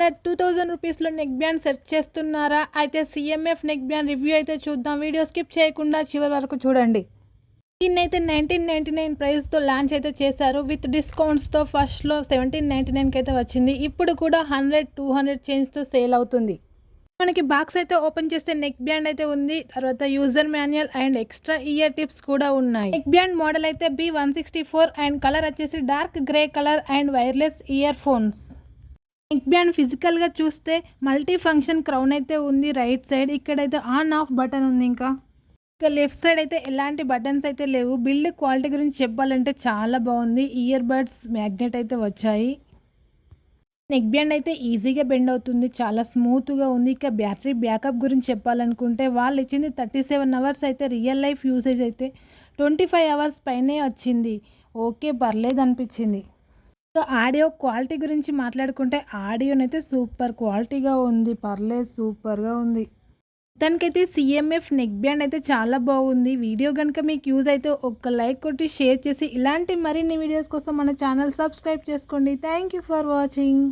Net 2000 రూపీస్లో neck band search చేస్తున్నారా? అయితే సిఎంఎఫ్ నెక్ బ్యాండ్ రివ్యూ అయితే చూద్దాం. వీడియో స్కిప్ చేయకుండా చివరి వరకు చూడండి. దీన్నైతే 1999 ప్రైస్తో లాంచ్ అయితే చేశారు. విత్ డిస్కౌంట్స్తో ఫస్ట్లో 1799కి అయితే వచ్చింది. ఇప్పుడు కూడా 100-200 చేంజ్తో సేల్ అవుతుంది. మనకి బాక్స్ అయితే ఓపెన్ చేస్తే నెక్ బ్యాండ్ అయితే ఉంది. తర్వాత user manual and extra year tips కూడా ఉన్నాయి. నెక్ బ్యాండ్ మోడల్ అయితే B164 అండ్ కలర్ వచ్చేసి dark grey colour and wireless ear phones. Neck band ఫిజికల్గా చూస్తే మల్టీ ఫంక్షన్ క్రౌన్ అయితే ఉంది రైట్ సైడ్. ఇక్కడైతే ఆన్ ఆఫ్ బటన్ ఉంది. ఇంకా లెఫ్ట్ సైడ్ అయితే ఎలాంటి బటన్స్ అయితే లేవు. బిల్డ్ క్వాలిటీ గురించి చెప్పాలంటే చాలా బాగుంది. ఇయర్ బడ్స్ మ్యాగ్నెట్ అయితే వచ్చాయి. నెక్ బ్యాండ్ అయితే ఈజీగా బెండ్ అవుతుంది, చాలా స్మూత్గా ఉంది. ఇక బ్యాటరీ బ్యాకప్ గురించి చెప్పాలనుకుంటే వాళ్ళు ఇచ్చింది 37 అవర్స్ అయితే, రియల్ లైఫ్ యూసేజ్ అయితే 25 అవర్స్ పైనే వచ్చింది. ఓకే, పర్లేదు అనిపించింది. ఇంకా ఆడియో క్వాలిటీ గురించి మాట్లాడుకుంటే ఆడియోనైతే సూపర్ క్వాలిటీగా ఉంది, పర్లేదు సూపర్గా ఉంది. దానికైతే సిఎంఎఫ్ నెక్ బ్యాండ్ అయితే చాలా బాగుంది. వీడియో కనుక మీకు యూజ్ అయితే ఒక లైక్ కొట్టి షేర్ చేసి ఇలాంటి మరిన్ని వీడియోస్ కోసం మన ఛానల్ సబ్స్క్రైబ్ చేసుకోండి. Thank you for watching.